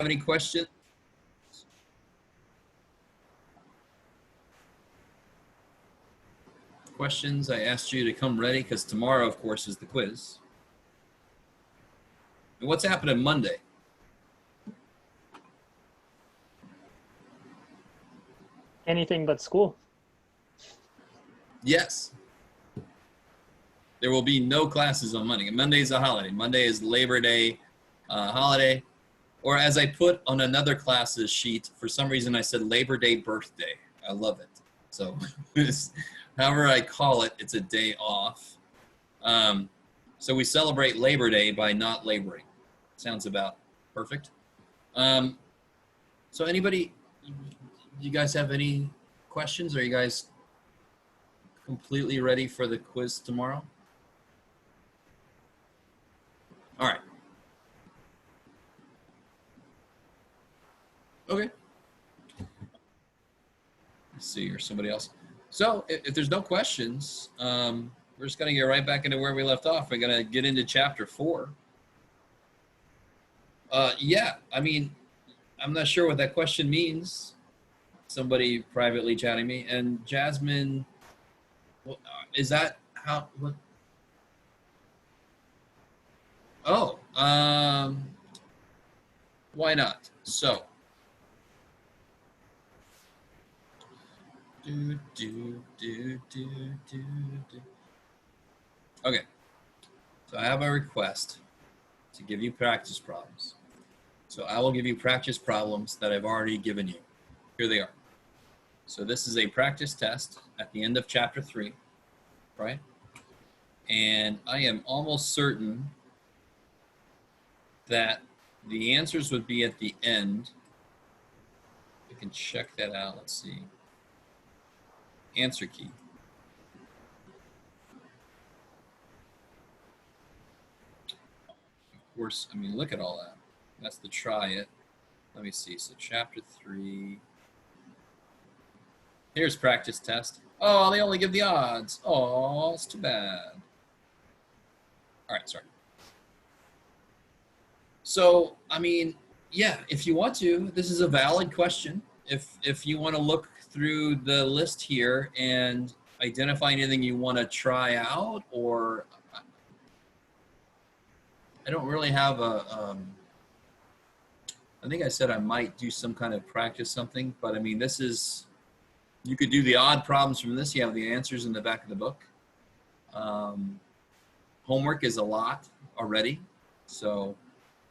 any questions? Questions? I asked you to come ready because tomorrow, of course, is the quiz. And what's happening Monday? Anything but school. Yes. There will be no classes on Monday. Monday is a holiday. Monday is Labor Day holiday. Or as I put on another class's sheet, for some reason I said Labor Day birthday. I love it. So however I call it, it's a day off. So we celebrate Labor Day by not laboring. Sounds about perfect. So anybody, you guys have any questions? Are you guys completely ready for the quiz tomorrow? All right. Okay. Let's see, or somebody else. So if there's no questions, we're just going to get right back into where we left off. We're going to get into chapter 4. Yeah, I mean, I'm not sure what that question means. Somebody privately chatting me. And Jasmine, is that how? What? Oh, why not? So, okay. So I have a request to give you practice problems. So I will give you practice problems that I've already given you. Here they are. So this is a practice test at the end of chapter 3, right? And I am almost certain that the answers would be at the end. I can check that out. Let's see. Answer key. Of course, I mean, look at all that. That's the try it. Let me see. So chapter 3. Here's practice test. Oh, they only give the odds. Oh, it's too bad. All right, sorry. So, I mean, yeah, if you want to, this is a valid question. If you want to look through the list here and identify anything you want to try out, or I don't really have a, I think I said I might do some kind of practice something, but I mean, this is, you could do the odd problems from this. You have the answers in the back of the book. Homework is a lot already. So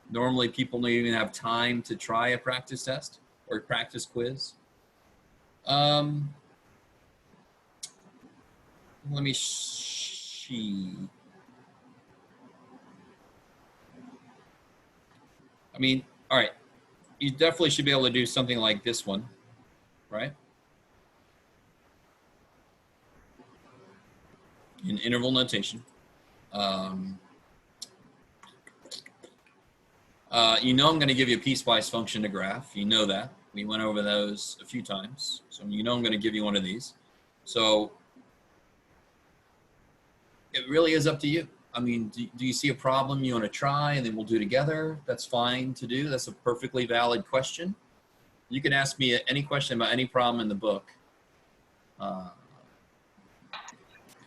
normally people don't even have time to try a practice test or a practice quiz. Let me see. I mean, all right. You definitely should be able to do something like this one, right? In interval notation. You know I'm going to give you a piecewise function to graph. You know that. We went over those a few times. So you know I'm going to give you one of these. So it really is up to you. I mean, do you see a problem you want to try and then we'll do together? That's fine to do. That's a perfectly valid question. You can ask me any question about any problem in the book.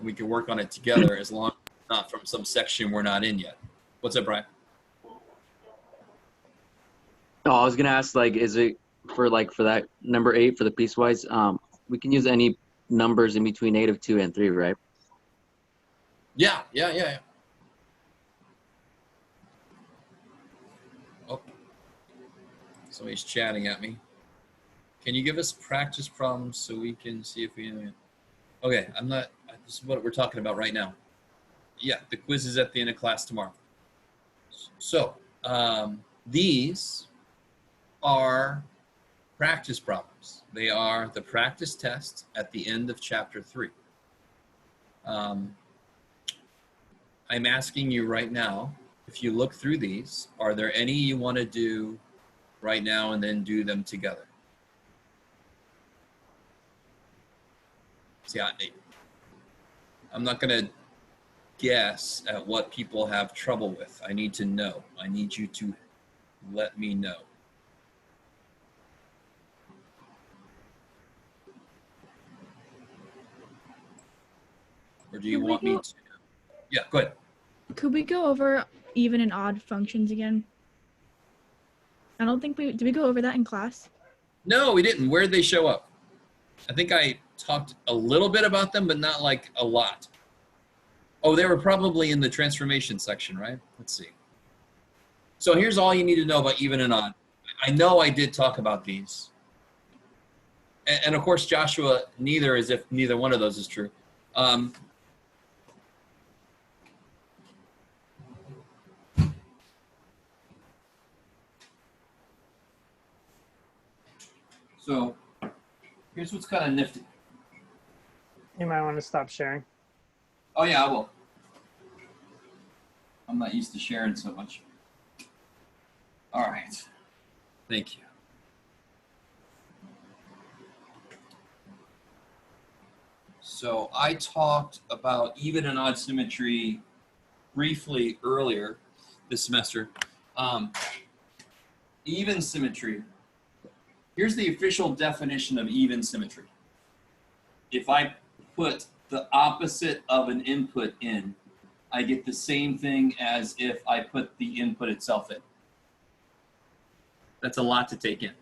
We can work on it together as long as it's not from some section we're not in yet. What's up, Brian? Oh, I was gonna ask, like, is it for that number 8 for the piecewise? We can use any numbers in between -2 and 3, right? Yeah. Oh, somebody's chatting at me. Can you give us practice problems so we can see if we? Okay, I'm not. This is what we're talking about right now. Yeah, the quiz is at the end of class tomorrow. So these are practice problems. They are the practice test at the end of chapter 3. I'm asking you right now, if you look through these, are there any you want to do right now and then do them together? See, I'm not going to guess at what people have trouble with. I need to know. I need you to let me know. Or do you Could we want me go- to? Yeah, go ahead. Could we go over even and odd functions again? I don't think did we go over that in class? No, we didn't. Where did they show up? I think I talked a little bit about them, but not like a lot. Oh, they were probably in the transformation section, right? Let's see. So here's all you need to know about even and odd. I know I did talk about these. And of course, Joshua, neither, as if neither one of those is true. So here's what's kind of nifty. You might want to stop sharing. Oh yeah, I will. I'm not used to sharing so much. All right. Thank you. So I talked about even and odd symmetry briefly earlier this semester. Even symmetry. Here's the official definition of even symmetry. If I put the opposite of an input in, I get the same thing as if I put the input itself in. That's a lot to take in.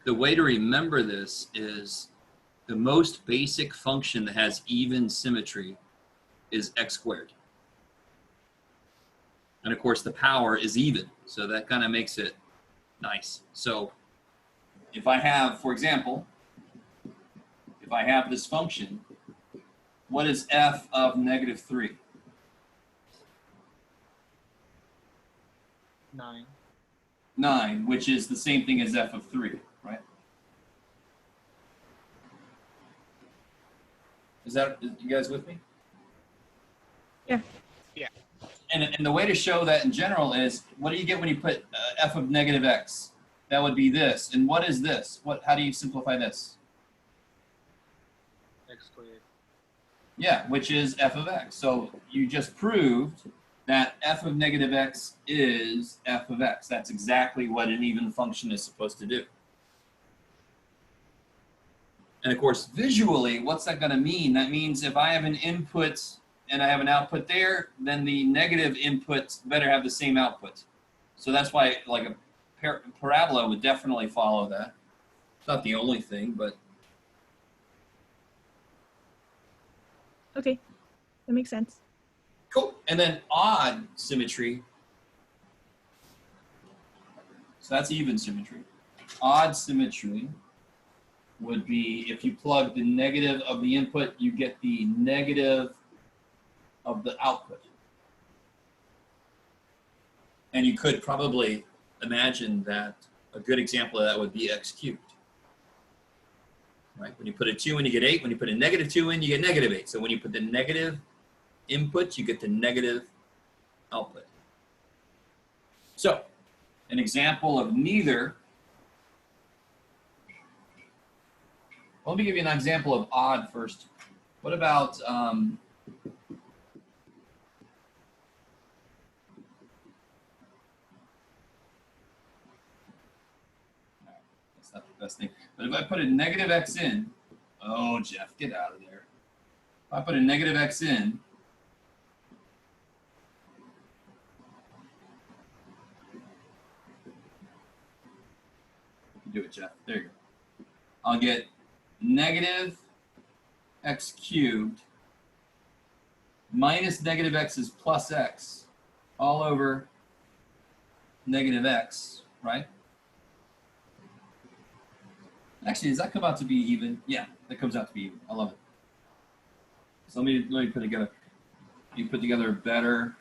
The way to remember this is the most basic function that has even symmetry is x squared. And of course the power is even, so that kind of makes it nice. So if I have, for example, if I have this function, what is f of -3? 9. 9, which is the same thing as f of 3, right? Is you guys with me? Yeah. Yeah. And the way to show that in general is, what do you get when you put f of -x? That would be this. And what is this? How do you simplify this? X squared. Yeah, which is f of x. So you just proved that f of -x is f of x. That's exactly what an even function is supposed to do. And of course, visually, what's that going to mean? That means if I have an input and I have an output there, then the negative input better have the same output. So that's why like a parabola would definitely follow that. It's not the only thing, but Okay, that makes sense. cool. And then odd symmetry. So that's even symmetry. Odd symmetry would be if you plug the negative of the input, you get the negative of the output. And you could probably imagine that a good example of that would be x cubed. Right? When you put a 2 in, you get 8. When you put a -2 in, you get -8. So when you put the negative input, you get the negative output. So an example of neither. Well, let me give you an example of odd first. What about that's not the best thing. But if I put a -x in, oh Jeff, get out of there. If I put a -x in, you do it, Jeff. There you go. I'll get negative x cubed minus -x is plus x all over -x, right? Actually, does that come out to be even? Yeah, that comes out to be even. I love it. So let me put together. You put together better.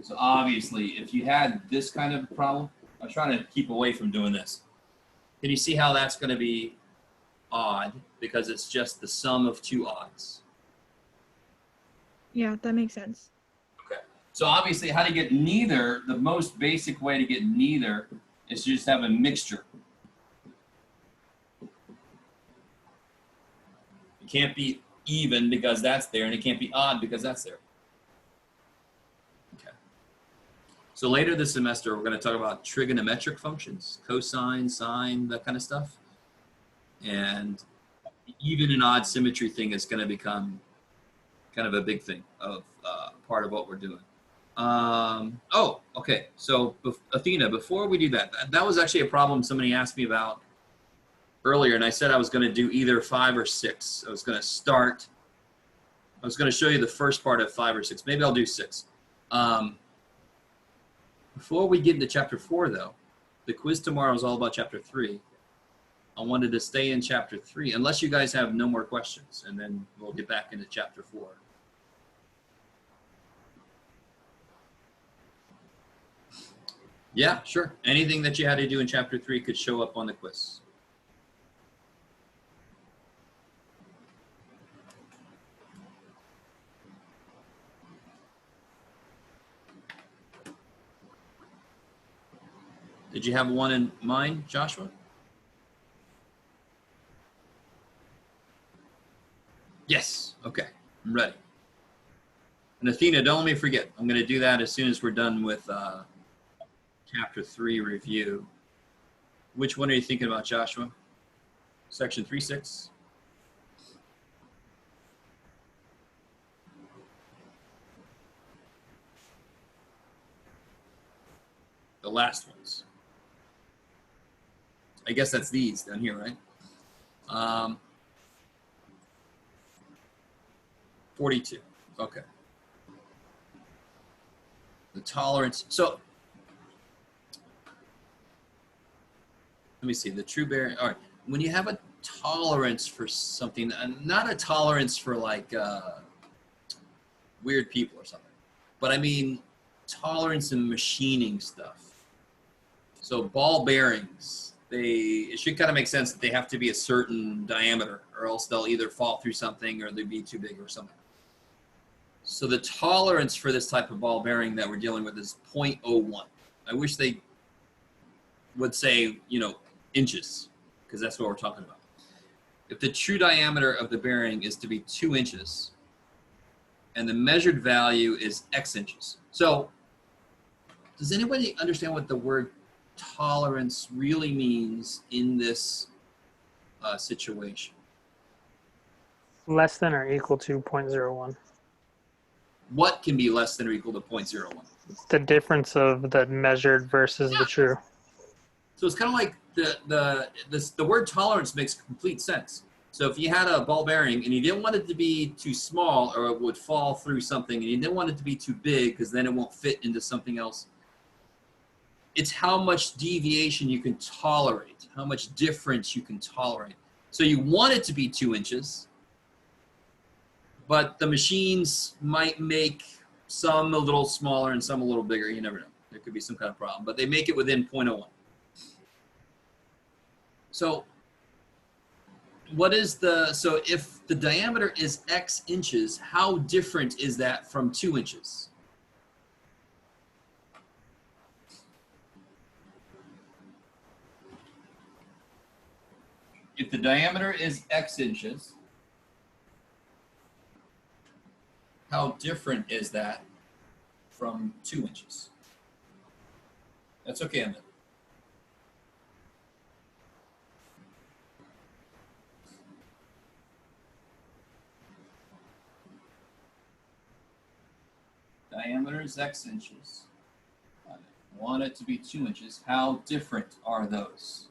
So obviously, if you had this kind of problem, I was trying to keep away from doing this. Can you see how that's going to be odd because it's just the sum of two odds? Yeah, that makes sense. Okay. So obviously, how to get neither, the most basic way to get neither is to just have a mixture. It can't be even because that's there, and it can't be odd because that's there. Okay. So later this semester, we're going to talk about trigonometric functions, cosine, sine, that kind of stuff. And the even and odd symmetry thing is going to become kind of a big thing of part of what we're doing. Oh, okay. So Athena, before we do that, that was actually a problem somebody asked me about earlier, and I said I was going to do either 5 or 6. I was going to show you the first part of 5 or 6. Maybe I'll do 6. Before we get into chapter 4, though, the quiz tomorrow is all about chapter 3. I wanted to stay in chapter 3, unless you guys have no more questions, and then we'll get back into chapter 4. Yeah, sure. Anything that you had to do in chapter 3 could show up on the quiz. Did you have one in mind, Joshua? Yes. Okay. I'm ready. And Athena, don't let me forget. I'm going to do that as soon as we're done with chapter 3 review. Which one are you thinking about, Joshua? Section 3.6? The last ones. I guess that's these down here, right? 42. Okay. The tolerance. So let me see. The true bearing. All right. When you have a tolerance for something, not a tolerance for like weird people or something, but I mean tolerance in machining stuff. So ball bearings. It should kind of make sense that they have to be a certain diameter, or else they'll either fall through something or they'd be too big or something. So the tolerance for this type of ball bearing that we're dealing with is 0.01. I wish they would say, inches, because that's what we're talking about. If the true diameter of the bearing is to be 2 inches, and the measured value is X inches. So does anybody understand what the word tolerance really means in this situation? Less than or equal to 0.01. What can be less than or equal to 0.01? The difference of the measured versus the true. So it's kind of like the word tolerance makes complete sense. So if you had a ball bearing and you didn't want it to be too small or it would fall through something, and you didn't want it to be too big because then it won't fit into something else, it's how much deviation you can tolerate, how much difference you can tolerate. So you want it to be 2 inches, but the machines might make some a little smaller and some a little bigger. You never know. There could be some kind of problem, but they make it within 0.01. So so if the diameter is X inches, how different is that from 2 inches? If the diameter is X inches, how different is that from 2 inches? That's okay, Emmett. Diameter is X inches. I want it to be 2 inches. How different are those?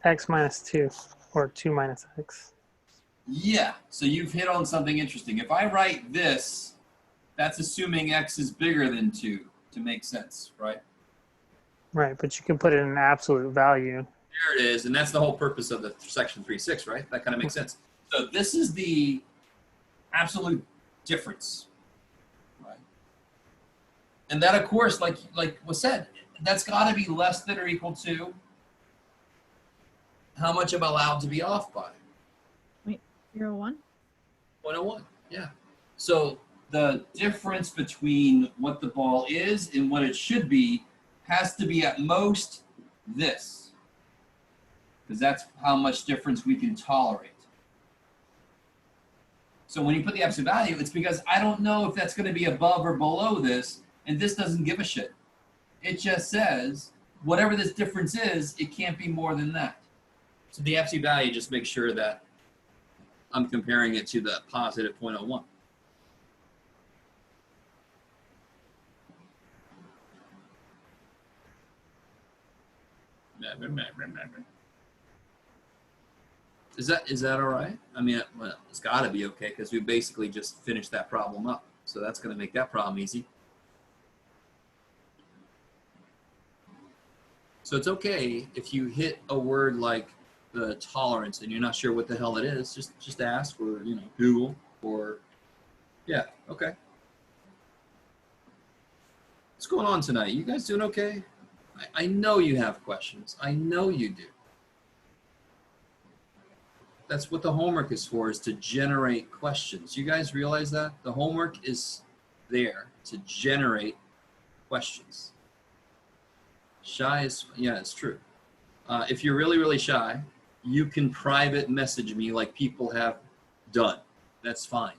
X minus 2 or 2 minus X. Yeah, so you've hit on something interesting. If I write this, that's assuming X is bigger than 2 to make sense, right? Right, but you can put it in an absolute value. There it is, and that's the whole purpose of the section 3.6, right? That kind of makes sense. So this is the absolute difference, right? And that, of course, like was said, that's got to be less than or equal to how much I'm allowed to be off by. 0.01? 0.01, yeah. So the difference between what the ball is and what it should be has to be at most this, because that's how much difference we can tolerate. So when you put the absolute value, it's because I don't know if that's going to be above or below this, and this doesn't give a shit. It just says whatever this difference is, it can't be more than that. So the absolute value, just make sure that I'm comparing it to the positive 0.01. Is that all right? I mean, well, it's got to be okay because we basically just finished that problem up. So that's going to make that problem easy. So it's okay if you hit a word like the tolerance and you're not sure what the hell it is. Just ask, or Google, or yeah, okay. What's going on tonight? You guys doing okay? I know you have questions. I know you do. That's what the homework is for, is to generate questions. You guys realize that? The homework is there to generate questions. Shy is, yeah, it's true. If you're really, really shy, you can private message me like people have done. That's fine.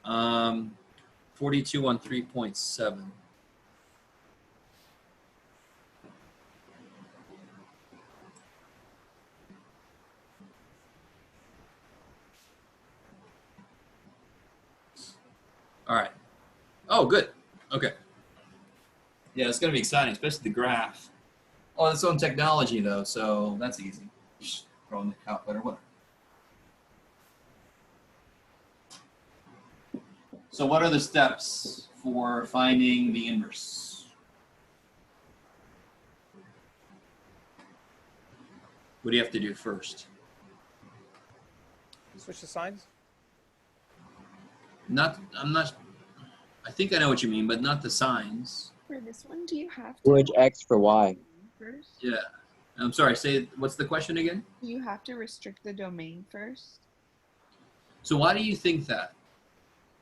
42 on 3.7. All right. Oh, good. Okay. Yeah, it's going to be exciting, especially the graph. Oh, it's on technology, though, so that's easy. Just throw in the calculator, whatever. So what are the steps for finding the inverse? What do you have to do first? Switch the signs? I think I know what you mean, but not the signs. For this one, do you have to Switch X for Y. first? Yeah. I'm sorry, what's the question again? Do you have to restrict the domain first? So why do you think that?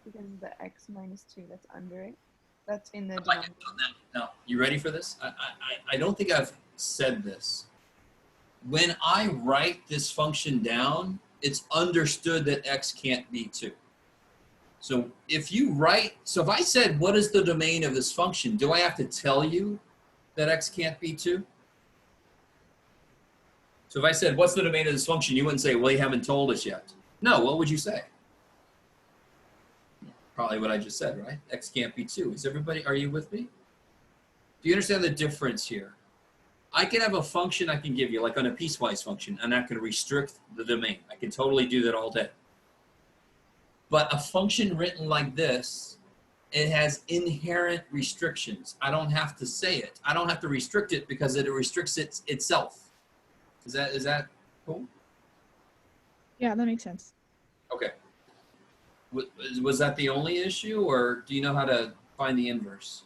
Because the x minus 2 that's under it, that's in the Like, denominator. now, you ready for this? I don't think I've said this. When I write this function down, it's understood that x can't be 2. So if I said, what is the domain of this function? Do I have to tell you that x can't be 2? So if I said, what's the domain of this function? You wouldn't say, well, you haven't told us yet. No, what would you say? Probably what I just said, right? X can't be 2. Are you with me? Do you understand the difference here? I can have a function I can give you, like on a piecewise function, and I can restrict the domain. I can totally do that all day. But a function written like this, it has inherent restrictions. I don't have to say it. I don't have to restrict it because it restricts itself. Is that cool? Yeah, that makes sense. Okay. Was that the only issue, or do you know how to find the inverse?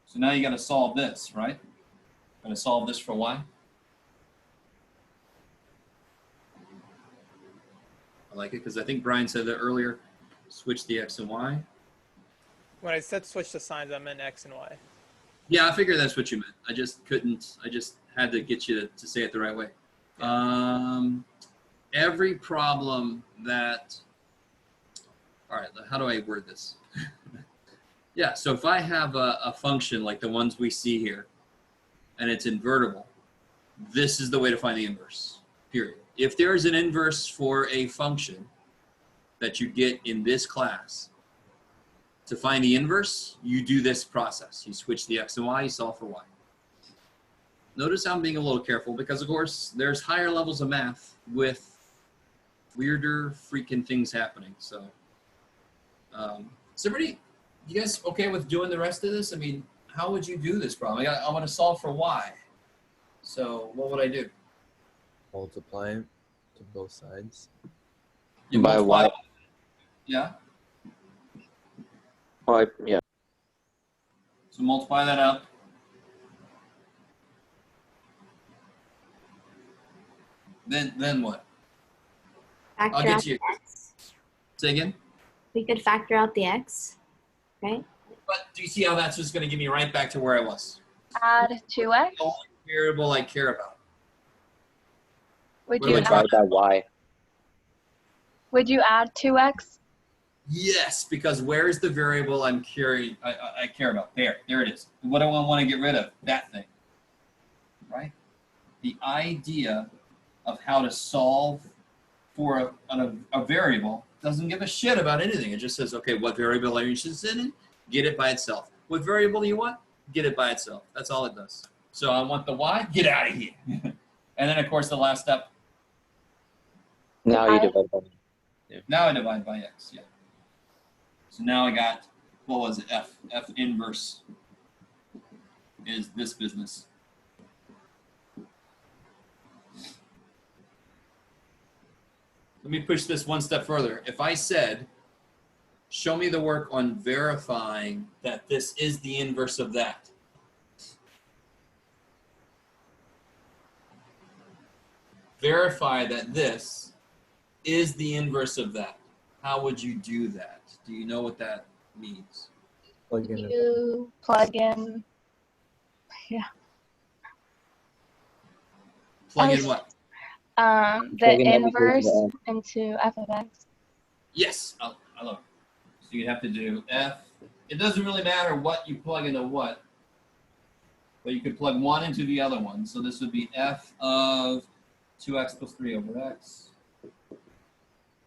So now you got to solve this, right? Got to solve this for y. I like it because I think Brian said that earlier. Switch the x and y. When I said switch the signs, I meant X and Y. Yeah, I figured that's what you meant. I just had to get you to say it the right way. Every problem that, all right, how do I word this? Yeah, so if I have a function like the ones we see here, and it's invertible, this is the way to find the inverse, period. If there is an inverse for a function that you get in this class, to find the inverse, you do this process. You switch the x and y, you solve for y. Notice I'm being a little careful because, of course, there's higher levels of math with weirder freaking things happening. So, is everybody, you guys okay with doing the rest of this? I mean, how would you do this problem? I want to solve for y. So what would I do? Multiply it to both sides. You By multiply- y. Yeah. Yeah. So multiply that up. Then what? I'll Factor get out you. the x. Say again? We could factor out the x, right? But do you see how that's just going to get me right back to where I was? Add 2x. The only variable I care about. Would What you do I add, Divide by Y. would you add 2x? Yes, because where's the variable I care about? There it is. What do I want to get rid of? That thing, right? The idea of how to solve for a variable doesn't give a shit about anything. It just says, okay, what variable are you interested in? Get it by itself. What variable do you want? Get it by itself. That's all it does. So I want the y, get out of here. And then, of course, the last step. Now you divide by. Now I divide by x, yeah. So now I got, what was it, f? F inverse is this business. Let me push this one step further. If I said, show me the work on verifying that this is the inverse of that. Verify that this is the inverse of that. How would you do that? Do you know what that means? Plug in. You plug in. Yeah. Plug I in was- what? The Plug in everything inverse to into f of x. Yes, I love it. So you'd have to do f. It doesn't really matter what you plug into what, but you could plug one into the other one. So this would be f of 2x plus 3 over x.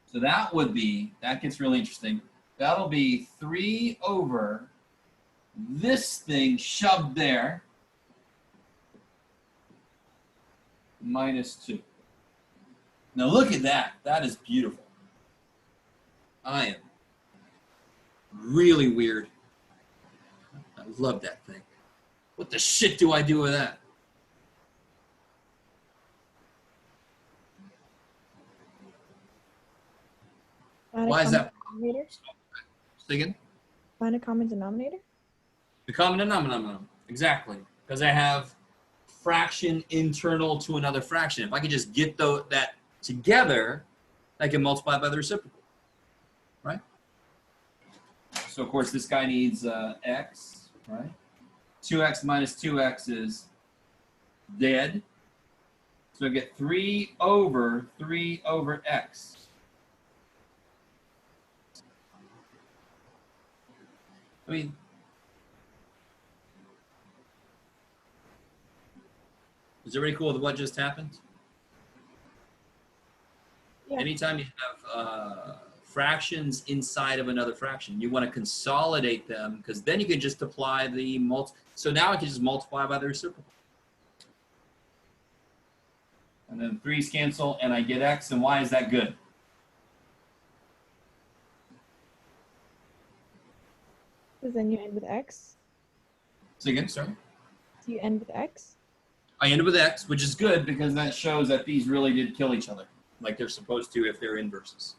So that gets really interesting. That'll be 3 over this thing shoved there minus 2. Now look at that. That is beautiful. I am really weird. I love that thing. What the shit do I do with that? Why is that? Denominator? Say again? Find a common denominator? The common denominator. Exactly. Because I have fraction internal to another fraction. If I could just get that together, I can multiply by the reciprocal. Right? So, of course, this guy needs x, right? 2x minus 2x is dead. So I get 3 over x. I mean, is everybody cool with what just happened? Yeah. Anytime you have fractions inside of another fraction, you want to consolidate them because then you can just apply the So now I can just multiply by the reciprocal. And then 3's cancel and I get x, and why is that good? Because then you end with x. Say again, sorry. So you end with x. I end with x, which is good because that shows that these really did kill each other, like they're supposed to if they're inverses.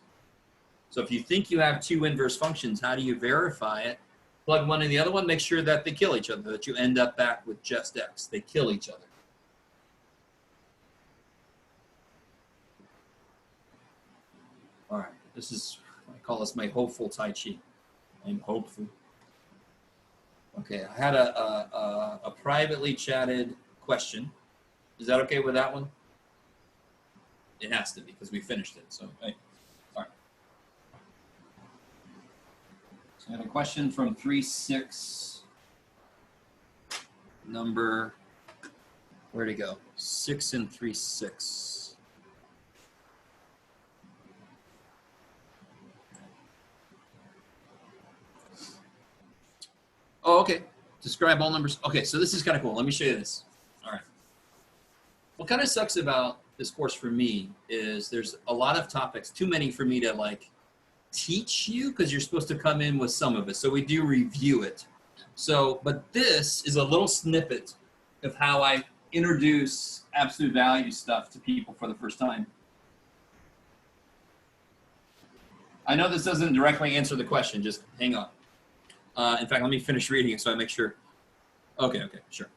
So if you think you have two inverse functions, how do you verify it? Plug one in the other one, make sure that they kill each other, that you end up back with just x. They kill each other. All right, this is, I call this my hopeful Tai Chi. I'm hopeful. Okay, I had a privately chatted question. Is that okay with that one? It has to be because we finished it. So, hey, all right. So I had a question from 3-6. Number, where'd it go? 6 and 3-6. Oh, okay. Describe all numbers. Okay, so this is kind of cool. Let me show you this. All right. What kind of sucks about this course for me is there's a lot of topics, too many for me to like teach you because you're supposed to come in with some of it. So we do review it. So, but this is a little snippet of how I introduce absolute value stuff to people for the first time. I know this doesn't directly answer the question. Just hang on. In fact, let me finish reading it so I make sure. Okay, sure.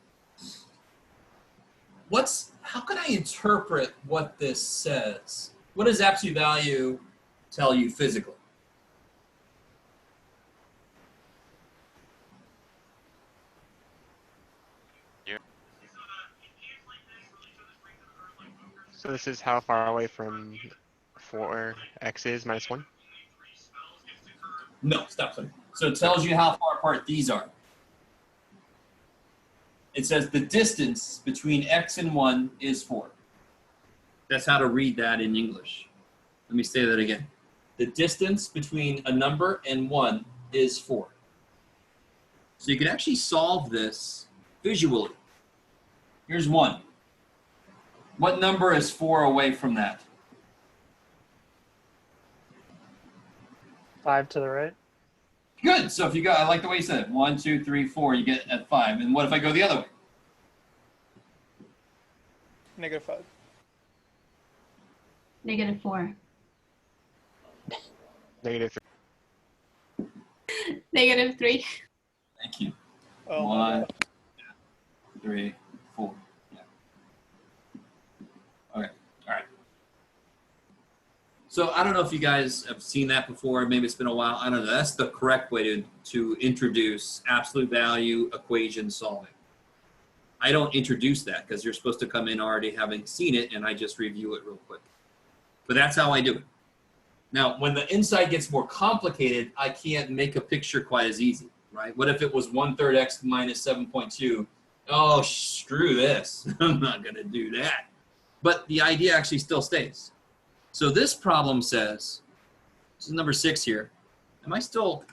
How can I interpret what this says? What does absolute value tell you physically? So this is how far away from 4x is minus 1? No, stop. Sorry. So it tells you how far apart these are. It says the distance between x and 1 is 4. That's how to read that in English. Let me say that again. The distance between a number and 1 is 4. So you can actually solve this visually. Here's 1. What number is 4 away from that? 5 to the right. Good. So if you go, I like the way you said it. 1, 2, 3, 4, you get at 5. And what if I go the other way? -5. -4. -3. -3. Thank you. Oh, 1, 2, 3, 4. Yeah. Okay. All right. So I don't know if you guys have seen that before. Maybe it's been a while. I don't know. That's the correct way to introduce absolute value equation solving. I don't introduce that because you're supposed to come in already having seen it, and I just review it real quick. But that's how I do it. Now, when the inside gets more complicated, I can't make a picture quite as easy, right? What if it was 1/3 x minus 7.2? Oh, screw this. I'm not going to do that. But the idea actually still stays. So this problem says, this is number 6 here. Am I still?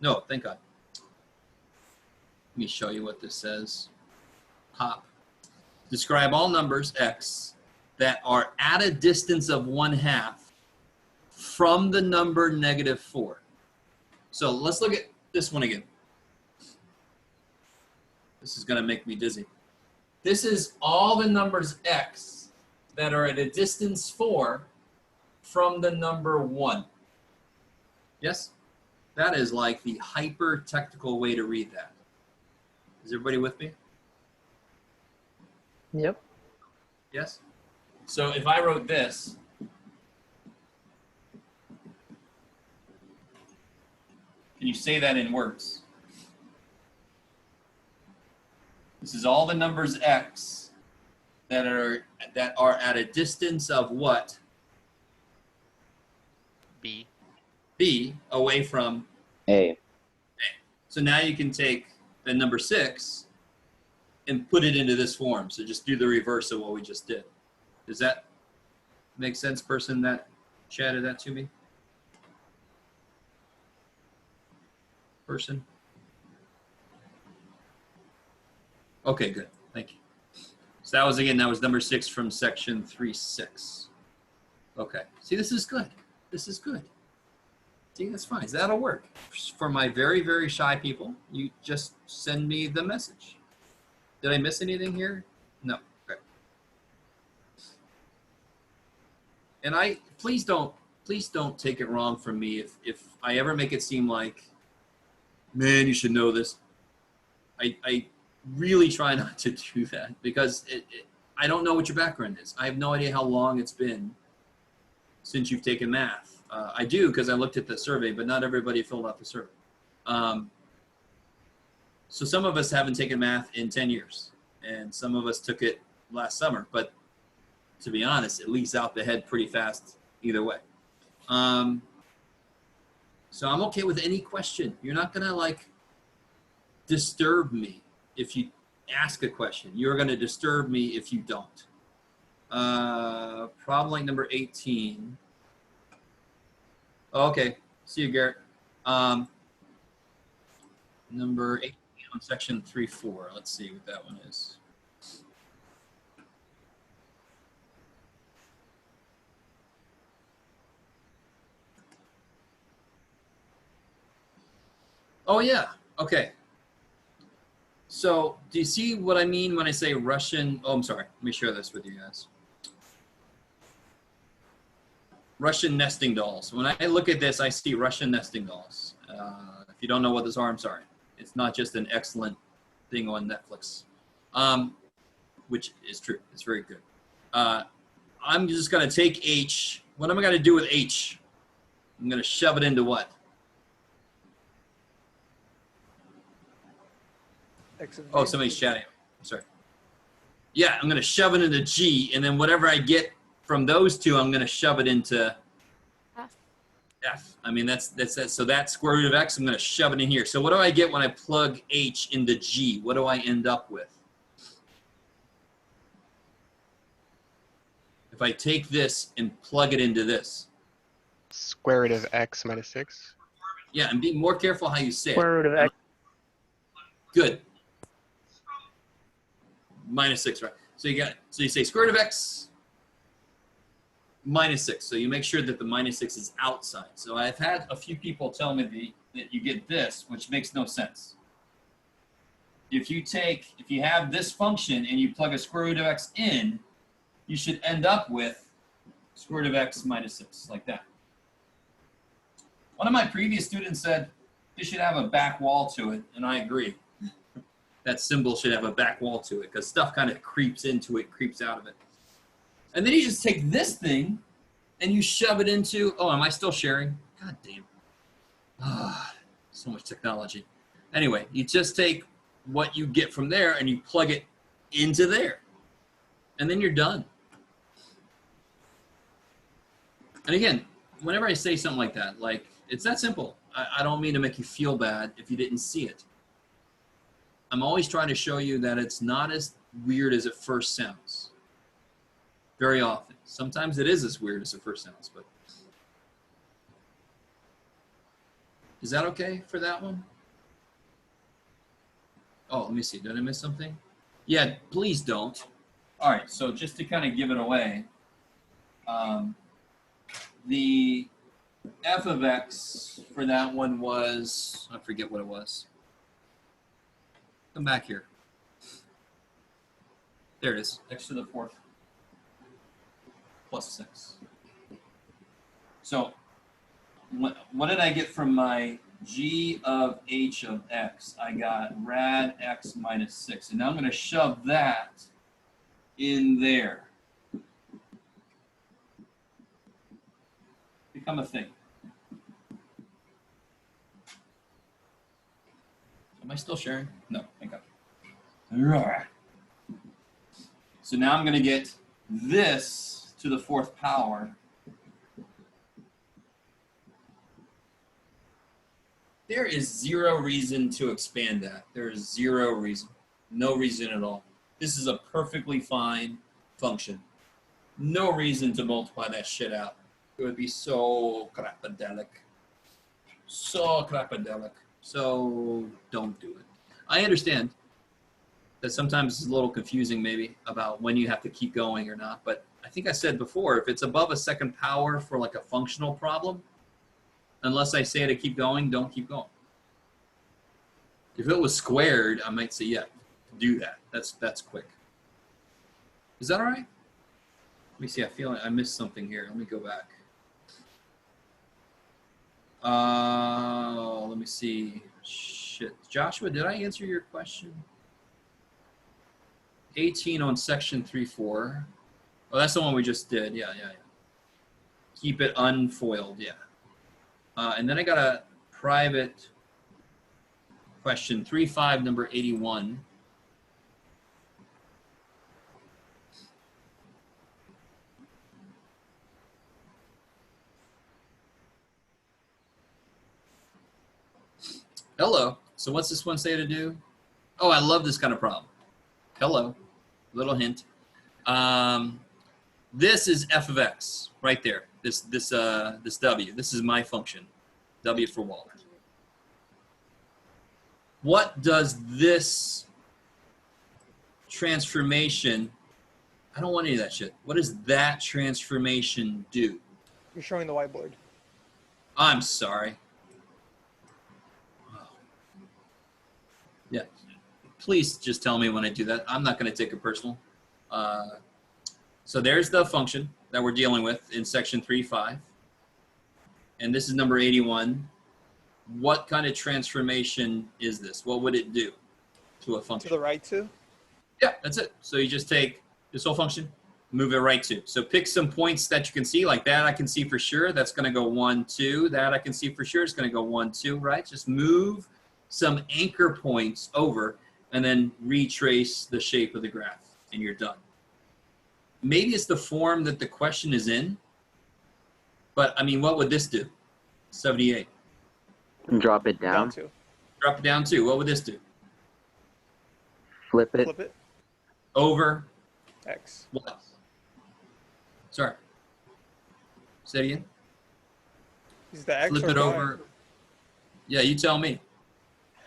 No, thank God. Let me show you what this says. Pop. Describe all numbers x that are at a distance of 1/2 from the number -4. So let's look at this one again. This is going to make me dizzy. This is all the numbers x that are at a distance 4 from the number 1. Yes? That is like the hyper-technical way to read that. Is everybody with me? Yep. Yes? So if I wrote this, can you say that in words? This is all the numbers x that are at a distance of what? B. B away from A. So now you can take the number 6 and put it into this form. So just do the reverse of what we just did. Does that make sense, person that chatted that to me? Person? Okay, good. Thank you. So that was number 6 from section 3.6. Okay. See, this is good. This is good. See, that's fine. That'll work. For my very, very shy people, you just send me the message. Did I miss anything here? No. Okay. And please don't take it wrong from me if I ever make it seem like, man, you should know this. I really try not to do that because I don't know what your background is. I have no idea how long it's been since you've taken math. I do because I looked at the survey, but not everybody filled out the survey. So some of us haven't taken math in 10 years, and some of us took it last summer. But to be honest, it leaks out the head pretty fast either way. So I'm okay with any question. You're not going to like disturb me if you ask a question. You're going to disturb me if you don't. Problem like number 18. Okay, see you, Garrett. Number 18 on section 3.4. Let's see what that one is. Oh yeah, okay. So do you see what I mean when I say Russian? Oh, I'm sorry. Let me share this with you guys. Russian nesting dolls. When I look at this, I see Russian nesting dolls. If you don't know what those are, I'm sorry. It's not just an excellent thing on Netflix, which is true. It's very good. I'm just going to take H. What am I going to do with H? I'm going to shove it into what? Oh, somebody's chatting. Sorry. Yeah, I'm going to shove it into G, and then whatever I get from those two, I'm going to shove it into F. I mean, that's that. So that square root of x, I'm going to shove it in here. So what do I get when I plug h into g? What do I end up with? If I take this and plug it into this. Square root of x minus 6. Yeah, and be more careful how you say Square it. root of x. Good. Minus 6, right? So you say square root of x minus 6. So you make sure that the minus 6 is outside. So I've had a few people tell me that you get this, which makes no sense. If you have this function and you plug a square root of x in, you should end up with square root of x minus 6, like that. One of my previous students said it should have a back wall to it, and I agree. That symbol should have a back wall to it because stuff kind of creeps into it, creeps out of it. And then you just take this thing and you shove it into, oh, am I still sharing? God damn. Ah, so much technology. Anyway, you just take what you get from there and you plug it into there. And then you're done. And again, whenever I say something like that, like, it's that simple. I don't mean to make you feel bad if you didn't see it. I'm always trying to show you that it's not as weird as it first sounds. Very often. Sometimes it is as weird as it first sounds, but is that okay for that one? Oh, let me see. Did I miss something? Yeah, please don't. All right, so just to kind of give it away, the f of x for that one was, I forget what it was. Come back here. There it is, x to the 4th plus 6. So what did I get from my g of h of x? I got rad x minus 6. And now I'm going to shove that in there. Become a thing. Am I still sharing? No, thank God. So now I'm going to get this to the 4th power. There is zero reason to expand that. There is zero reason. No reason at all. This is a perfectly fine function. No reason to multiply that shit out. It would be so crapadelic. So crapadelic. So don't do it. I understand that sometimes it's a little confusing maybe about when you have to keep going or not, but I think I said before, if it's above a 2nd power for like a functional problem, unless I say to keep going, don't keep going. If it was squared, I might say, yeah, do that. That's quick. Is that all right? Let me see, I feel like I missed something here. Let me go back. Let me see. Shit. Joshua, did I answer your question? 18 on section 3.4. Oh, that's the one we just did. Yeah. Keep it unfoiled. Yeah. And then I got a private question, 3.5, number 81. Hello. So what's this one say to do? Oh, I love this kind of problem. Hello. Little hint. This is f of x right there. This w. This is my function. W for Waller. What does this transformation? I don't want any of that shit. What does that transformation do? You're showing the whiteboard. I'm sorry. Yeah. Please just tell me when I do that. I'm not going to take it personal. So there's the function that we're dealing with in section 3.5. And this is number 81. What kind of transformation is this? What would it do to a function? To the right two? Yeah, that's it. So you just take this whole function, move it right to. So pick some points that you can see, like that I can see for sure. That's going to go 1, 2. That I can see for sure is going to go 1, 2, right? Just move some anchor points over and then retrace the shape of the graph and you're done. Maybe it's the form that the question is in, but I mean, what would this do? 78. And drop it Down down. 2. Drop it down 2. What would this do? Flip it. Flip it. Over X. what? Sorry. Say it again. Is the X Flip or it Y? over. Yeah, you tell me.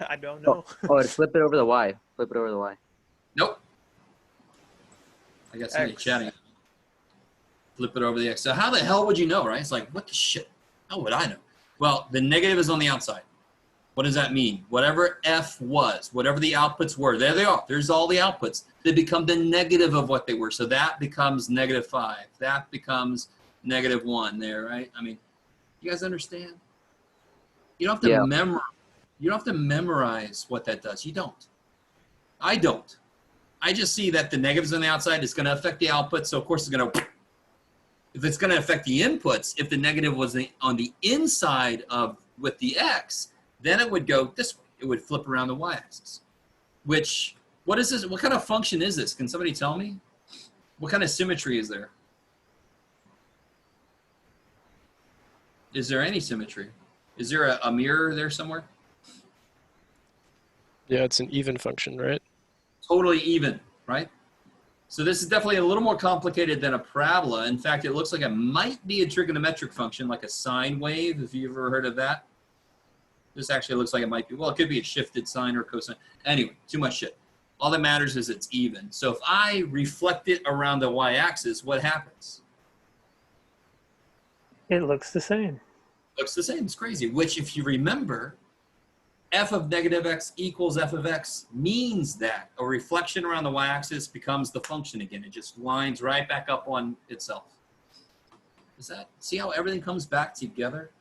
I don't know. Oh, flip it over the Y. Flip it over the Y. Nope. I got somebody X. chatting. Flip it over the X. So how the hell would you know, right? It's like, what the shit? How would I know? Well, the negative is on the outside. What does that mean? Whatever F was, whatever the outputs were, there they are. There's all the outputs. They become the negative of what they were. So that becomes -5. That becomes -1 there, right? I mean, you guys understand? You don't have to Yeah. You don't have to memorize what that does. You don't. I don't. I just see that the negatives on the outside is going to affect the output. So of course it's going to, if it's going to affect the inputs, if the negative was on the inside of with the X, then it would go this way. It would flip around the Y-axis. Which, what is this? What kind of function is this? Can somebody tell me? What kind of symmetry is there? Is there any symmetry? Is there a mirror there somewhere? Yeah, it's an even function, right? Totally even, right? So this is definitely a little more complicated than a parabola. In fact, it looks like it might be a trigonometric function, like a sine wave, if you've ever heard of that. This actually looks like it might be, well, it could be a shifted sine or cosine. Anyway, too much shit. All that matters is it's even. So if I reflect it around the y-axis, what happens? It looks the same. Looks the same. It's crazy. Which, if you remember, f of -x equals f of x means that a reflection around the y-axis becomes the function again. It just lines right back up on itself. Is that, see how everything comes back together?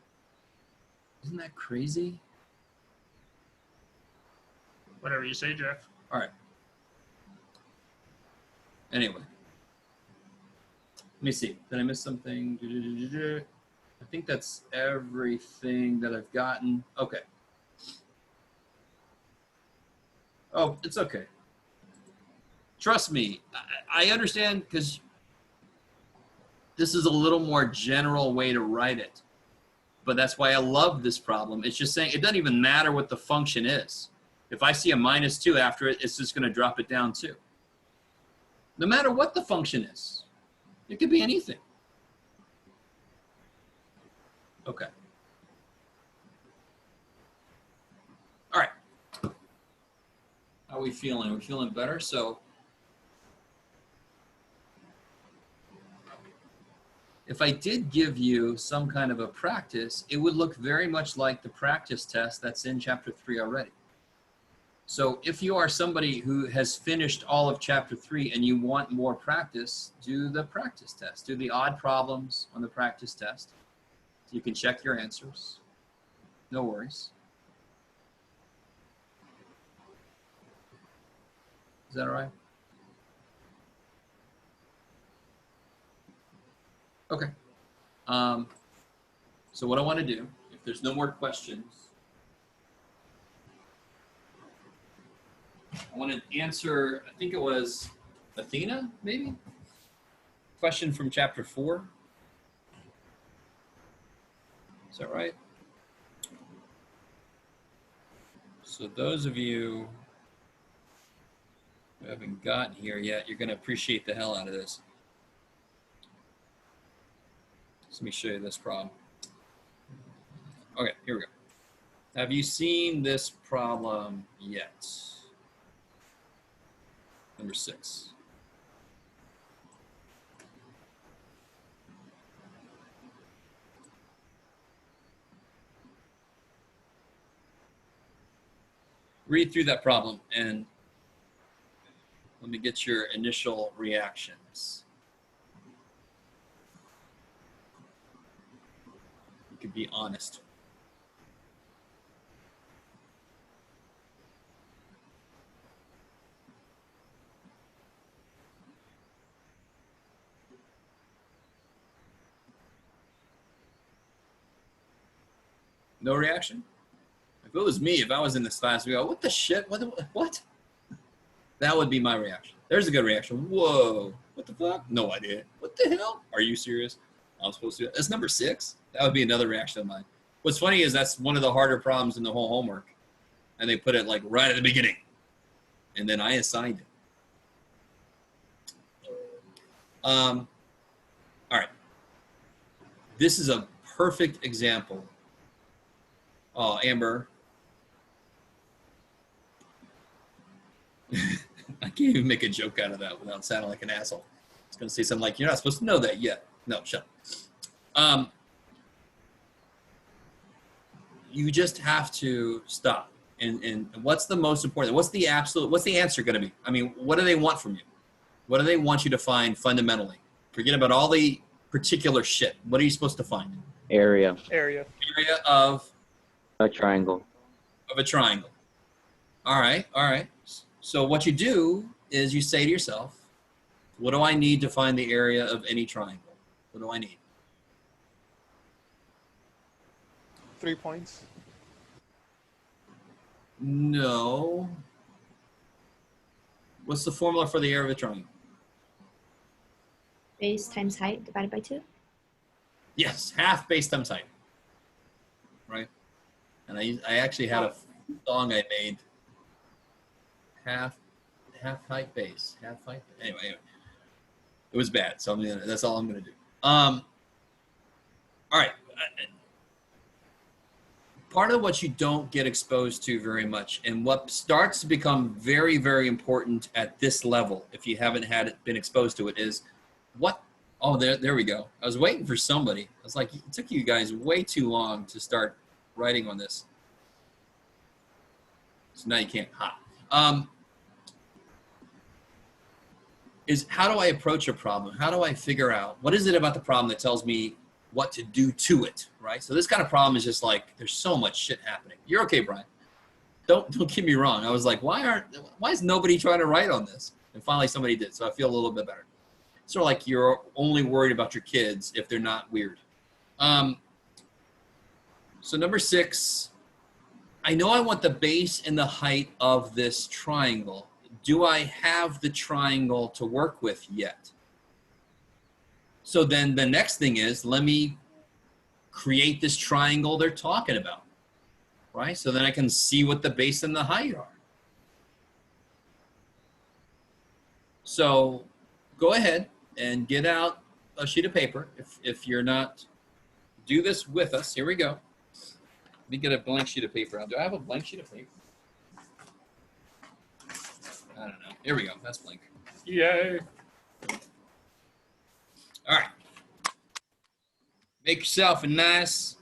Isn't that crazy? Whatever you say, Jeff. All right. Anyway. Let me see. Did I miss something? I think that's everything that I've gotten. Okay. Oh, it's okay. Trust me, I understand, because this is a little more general way to write it. But that's why I love this problem. It's just saying it doesn't even matter what the function is. If I see a -2 after it, it's just going to drop it down too. No matter what the function is. It could be anything. Okay. All right. How are we feeling? Are we feeling better? So if I did give you some kind of a practice, it would look very much like the practice test that's in chapter 3 already. So if you are somebody who has finished all of chapter 3 and you want more practice, do the practice test. Do the odd problems on the practice test. You can check your answers. No worries. Is that all right? Okay. So what I want to do, if there's no more questions, I want to answer, I think it was Athena, maybe? Question from chapter 4. Is that right? So those of you who haven't gotten here yet, you're going to appreciate the hell out of this. So let me show you this problem. Okay, here we go. Have you seen this problem yet? Number 6. Read through that problem and let me get your initial reactions. You can be honest. No reaction? If it was me, if I was in this class, we go, what the shit? What? That would be my reaction. There's a good reaction. Whoa, what the fuck? No idea. What the hell? Are you serious? I'm supposed to. That's number 6. That would be another reaction of mine. What's funny is that's one of the harder problems in the whole homework. And they put it like right at the beginning. And then I assigned it. All right. This is a perfect example. Oh, Amber. I can't even make a joke out of that without sounding like an asshole. I was going to say something like, you're not supposed to know that yet. No, shut up. You just have to stop. And what's the most important? What's the answer going to be? I mean, what do they want from you? What do they want you to find fundamentally? Forget about all the particular shit. What are you supposed to find? Area Area. Area of a triangle. a triangle. All right, all right. So what you do is you say to yourself, what do I need to find the area of any triangle? What do I need? 3 points. No. What's the formula for the area of a triangle? Base times height divided by 2. Yes, half base times height. Right? And I actually had a song I made. Half height base, half height. Anyway, it was bad, so that's all I'm gonna do. All right. Part of what you don't get exposed to very much, and what starts to become very, very important at this level, if you haven't been exposed to it, is what. Oh, there we go. I was waiting for somebody. I was like, it took you guys way too long to start writing on this. So now you can't. Is how do I approach a problem? How do I figure out what is it about the problem that tells me what to do to it, right? So this kind of problem is just like, there's so much shit happening. You're okay, Brian. Don't get me wrong. I was like, why is nobody trying to write on this? And finally somebody did, so I feel a little bit better. Sort of like you're only worried about your kids if they're not weird. So number 6, I know I want the base and the height of this triangle. Do I have the triangle to work with yet? So then the next thing is, let me create this triangle they're talking about, right? So then I can see what the base and the height are. So go ahead and get out a sheet of paper. If you're not, do this with us. Here we go. Let me get a blank sheet of paper out. Do I have a blank sheet of paper? I don't know. Here we go. That's blank. Yay. All right. Make yourself a nice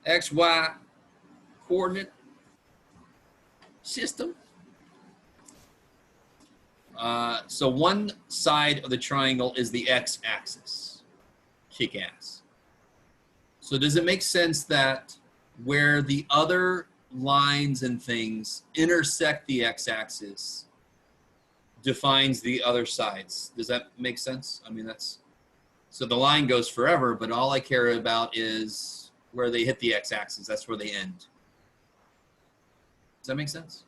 XY coordinate system. So one side of the triangle is the x-axis. Kick ass. So does it make sense that where the other lines and things intersect the x-axis defines the other sides? Does that make sense? I mean, that's, so the line goes forever, but all I care about is where they hit the x-axis. That's where they end. Does that make sense?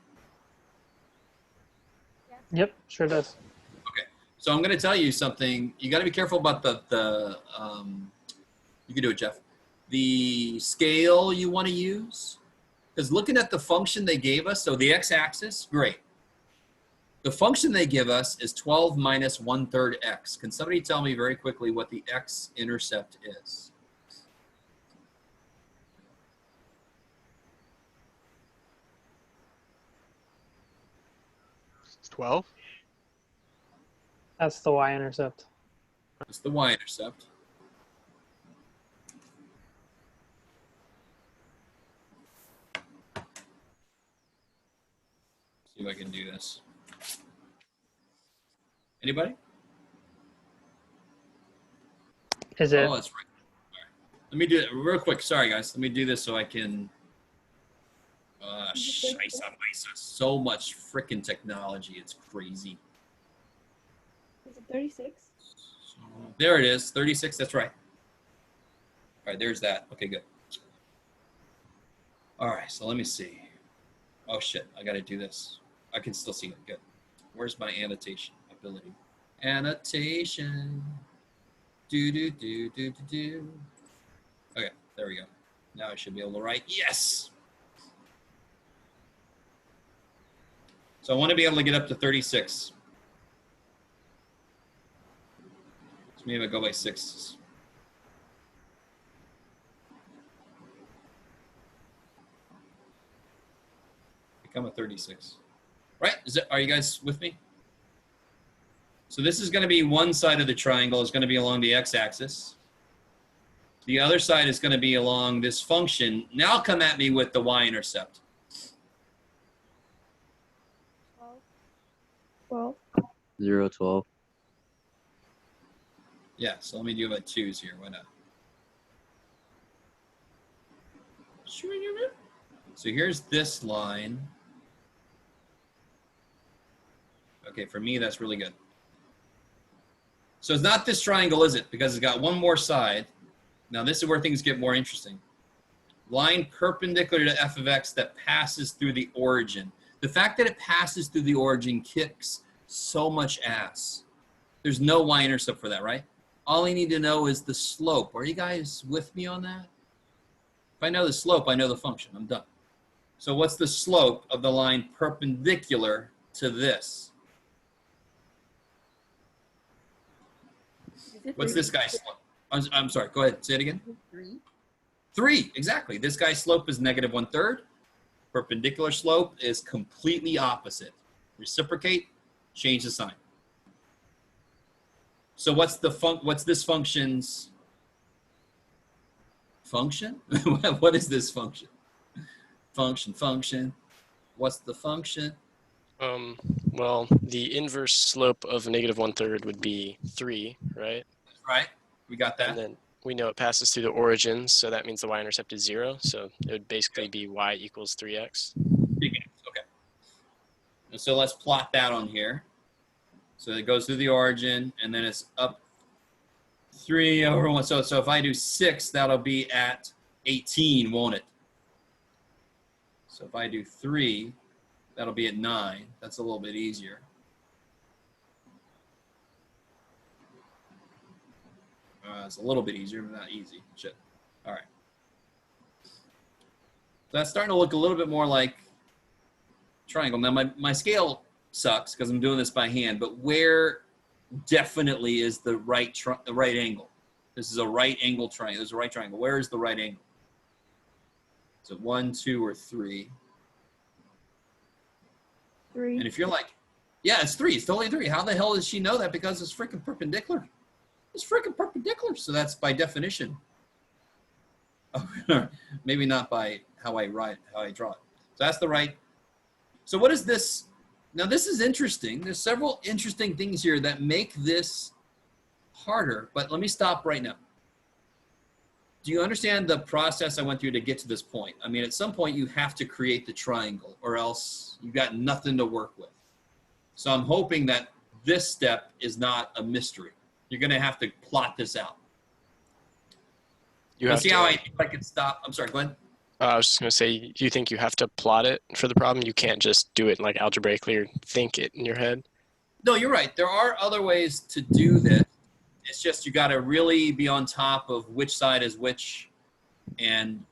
Yep, sure does. Okay, so I'm going to tell you something. You got to be careful about you can do it, Jeff. The scale you want to use, because looking at the function they gave us, so the x-axis, great. The function they give us is 12 minus 1/3 x. Can somebody tell me very quickly what the x-intercept is? It's 12. That's the y-intercept. It's the y-intercept. See if I can do this. Anybody? Is it? Oh, that's right. All right. Let me do it real quick. Sorry, guys. Let me do this so I can. So much freaking technology. It's crazy. Is it 36? There it is. 36. That's right. All right. There's that. Okay, good. All right. So let me see. Oh, shit. I got to do this. I can still see it. Good. Where's my annotation ability? Annotation. Do. Okay. There we go. Now I should be able to write yes. So I want to be able to get up to 36. So maybe I go by sixes. Become a 36. Right? Are you guys with me? So this is going to be one side of the triangle is going to be along the x-axis. The other side is going to be along this function. Now come at me with the y-intercept. 12. 0, 12. Yeah, so let me do about twos here. Why not? So here's this line. Okay, for me, that's really good. So it's not this triangle, is it? Because it's got one more side. Now this is where things get more interesting. Line perpendicular to f of x that passes through the origin. The fact that it passes through the origin kicks so much ass. There's no y-intercept for that, right? All I need to know is the slope. Are you guys with me on that? If I know the slope, I know the function. I'm done. So what's the slope of the line perpendicular to this? What's this guy's slope? I'm sorry, go ahead, say it again. 3. 3, exactly. This guy's slope is negative 1/3. Perpendicular slope is completely opposite. Reciprocate, change the sign. So what's this function's function? What is this function? Function. What's the function? Well, the inverse slope of negative 1/3 would be 3, right? Right, we got that. And then we know it passes through the origin, so that means the y-intercept is 0. So it would basically be y equals 3x. Big X, okay. And so let's plot that on here. So it goes through the origin, and then it's up 3 over 1. So if I do 6, that'll be at 18, won't it? So if I do 3, that'll be at 9. That's a little bit easier. It's a little bit easier, but not easy. Shit. All right. So that's starting to look a little bit more like triangle. Now, my scale sucks because I'm doing this by hand, but where definitely is the right angle? This is a right angle triangle. There's a right triangle. Where is the right angle? Is it 1, 2, or 3? 3. And if you're like, yeah, it's 3. It's totally 3. How the hell does she know that? Because it's freaking perpendicular. It's freaking perpendicular. So that's by definition. Oh, maybe not by how I draw it. So that's the right. So what is this? Now this is interesting. There's several interesting things here that make this harder, but let me stop right now. Do you understand the process I went through to get to this point? I mean, at some point you have to create the triangle or else you've got nothing to work with. So I'm hoping that this step is not a mystery. You're going to have to plot this out. Let's see how if I can stop. I'm sorry, go ahead. I was just going to say, do you think you have to plot it for the problem? You can't just do it like algebraically or think it in your head? No, you're right. There are other ways to do this. It's just you got to really be on top of which side is which and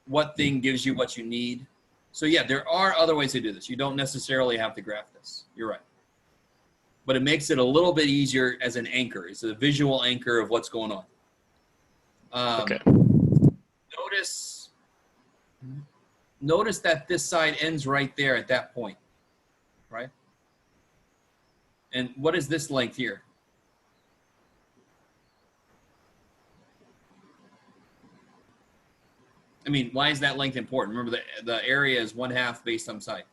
what thing gives you what you need. So yeah, there are other ways to do this. You don't necessarily have to graph this. You're right. But it makes it a little bit easier as an anchor. It's a visual anchor of what's going on. Okay. Notice that this side ends right there at that point, right? And what is this length here? I mean, why is that length important? Remember, the area is 1/2 based on side.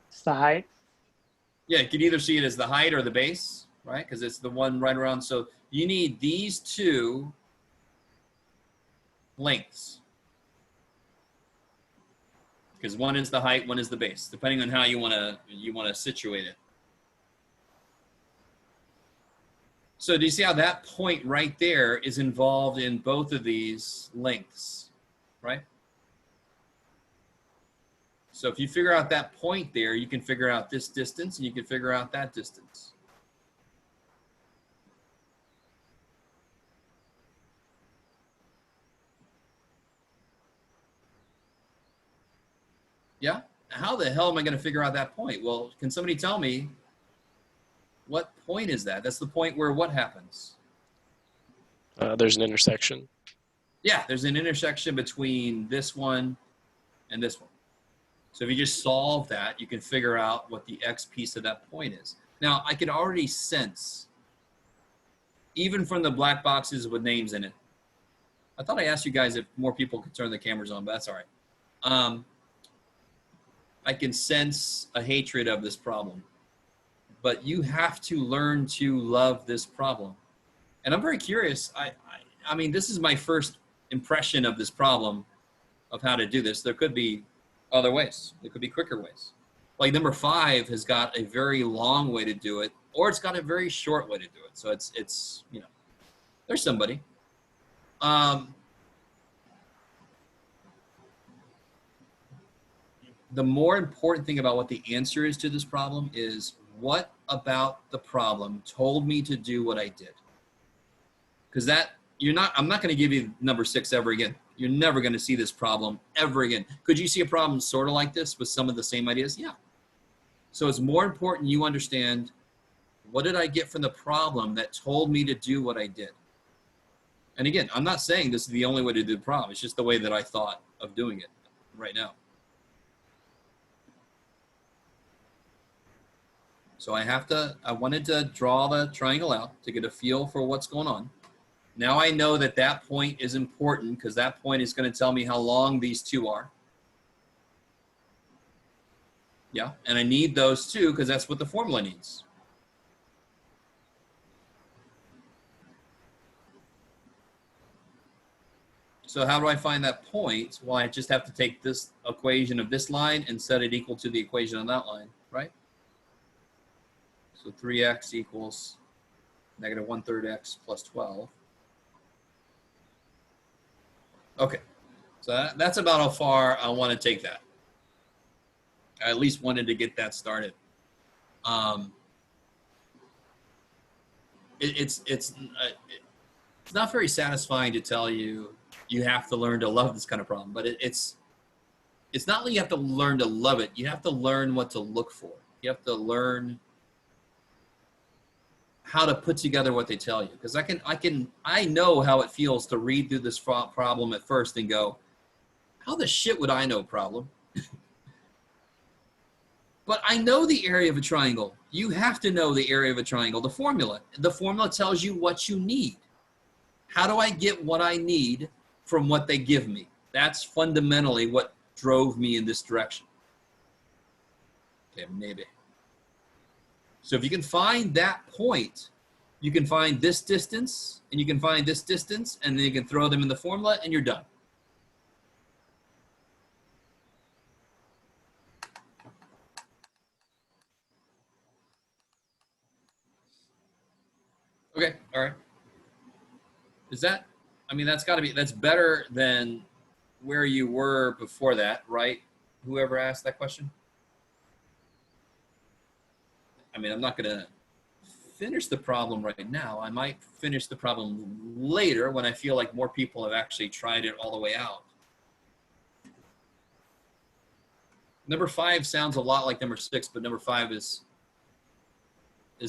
It's the height. Yeah, you could either see it as the height or the base, right? Because it's the one right around. So you need these two lengths. Because one is the height, one is the base, depending on how you want to situate it. So do you see how that point right there is involved in both of these lengths, right? So if you figure out that point there, you can figure out this distance and you can figure out that distance. Yeah? How the hell am I going to figure out that point? Well, can somebody tell me what point is that? That's the point where what happens? There's an intersection. Yeah, there's an intersection between this one and this one. So if you just solve that, you can figure out what the x piece of that point is. Now, I can already sense, even from the black boxes with names in it. I thought I asked you guys if more people could turn the cameras on, but that's all right. I can sense a hatred of this problem. But you have to learn to love this problem. And I'm very curious. I mean, this is my first impression of this problem, of how to do this. There could be other ways. There could be quicker ways. Like number 5 has got a very long way to do it, or it's got a very short way to do it. So it's you know, there's somebody. The more important thing about what the answer is to this problem is, what about the problem told me to do what I did? Because I'm not going to give you number 6 ever again. You're never going to see this problem ever again. Could you see a problem sort of like this with some of the same ideas? Yeah. So it's more important you understand, what did I get from the problem that told me to do what I did? And again, I'm not saying this is the only way to do the problem. It's just the way that I thought of doing it right now. So I wanted to draw the triangle out to get a feel for what's going on. Now I know that that point is important, because that point is going to tell me how long these two are. Yeah, and I need those two because that's what the formula needs. So how do I find that point? Well, I just have to take this equation of this line and set it equal to the equation on that line, right? So 3x equals negative 1/3 x plus 12. Okay, so that's about how far I want to take that. I at least wanted to get that started. It's not very satisfying to tell you you have to learn to love this kind of problem, but it's not that you have to learn to love it. You have to learn what to look for. You have to learn how to put together what they tell you. Because I know how it feels to read through this problem at first and go, how the shit would I know problem? But I know the area of a triangle. You have to know the area of a triangle, the formula. The formula tells you what you need. How do I get what I need from what they give me? That's fundamentally what drove me in this direction. Okay, maybe. So if you can find that point, you can find this distance, and you can find this distance, and then you can throw them in the formula, and you're done. Okay, all right. Is that, I mean, that's better than where you were before that, right? Whoever asked that question? I mean, I'm not going to finish the problem right now. I might finish the problem later when I feel like more people have actually tried it all the way out. Number 5 sounds a lot like number 6, but number 5 is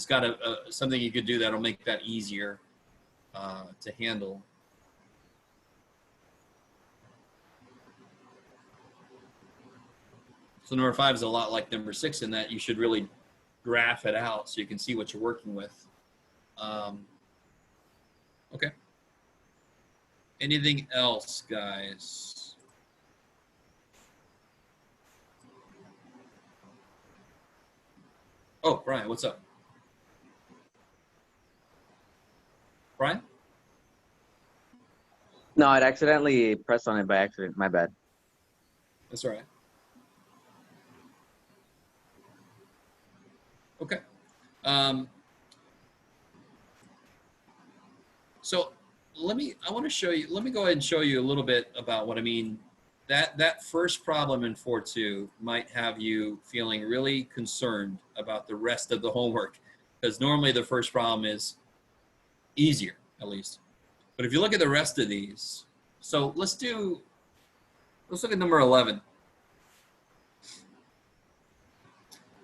got something you could do that'll make that easier to handle. So number 5 is a lot like number 6 in that you should really graph it out so you can see what you're working with. Okay. Anything else, guys? Oh, Brian, what's up? Brian? No, I'd accidentally pressed on it by accident. My bad. That's all right. Okay. So I want to show you, let me go ahead and show you a little bit about what I mean. That first problem in 4.2 might have you feeling really concerned about the rest of the homework, because normally the first problem is easier, at least. But if you look at the rest of these, so let's look at number 11.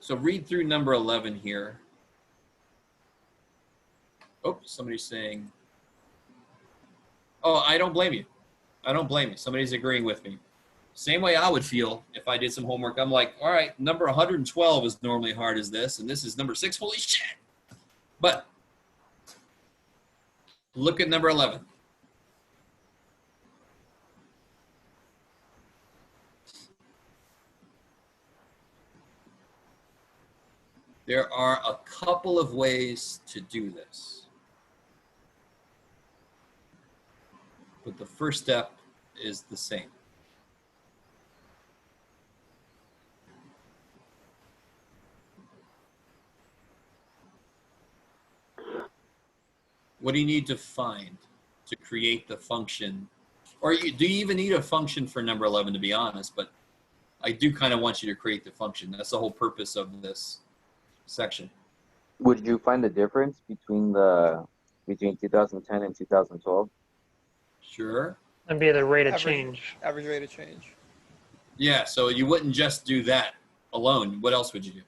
So read through number 11 here. Oh, somebody's saying, oh, I don't blame you. I don't blame you. Somebody's agreeing with me. Same way I would feel if I did some homework. I'm like, all right, number 112 is normally hard as this, and this is number 6. Holy shit. But look at number 11. There are a couple of ways to do this. But the first step is the same. What do you need to find to create the function? Or do you even need a function for number 11, to be honest? But I do kind of want you to create the function. That's the whole purpose of this section. Would you find the difference between 2010 and 2012? Sure. And be the rate of Average- change. Average rate of change. Yeah, so you wouldn't just do that alone. What else would you do?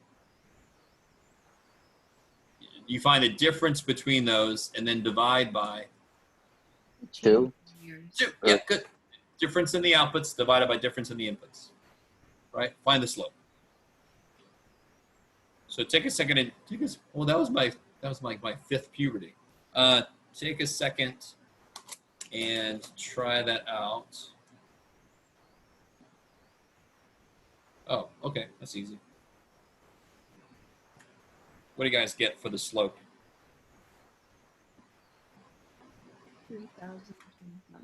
You find a difference between those and then divide by 2. 2. Yeah, good. Difference in the outputs divided by difference in the inputs. Right? Find the slope. So take a second and well, that was my fifth puberty. Take a second and try that out. Oh, okay, that's easy. What do you guys get for the slope? 3,025.